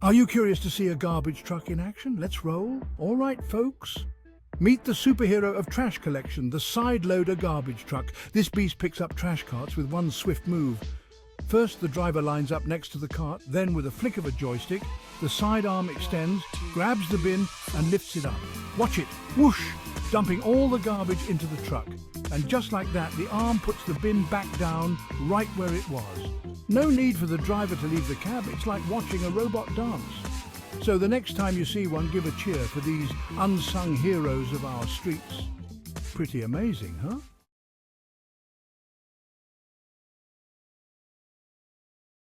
Are you curious to see a garbage truck in action? Let's roll. All right, folks. Meet the superhero of trash collection, the side loader garbage truck. This beast picks up trash carts with one swift move. First, the driver lines up next to the cart, then with a flick of a joystick, the side arm extends, grabs the bin and lifts it up. Watch it, whoosh, dumping all the garbage into the truck. And just like that, the arm puts the bin back down right where it was. No need for the driver to leave the cab, it's like watching a robot dance. So the next time you see one, give a cheer for these unsung heroes of our streets. Pretty amazing, huh?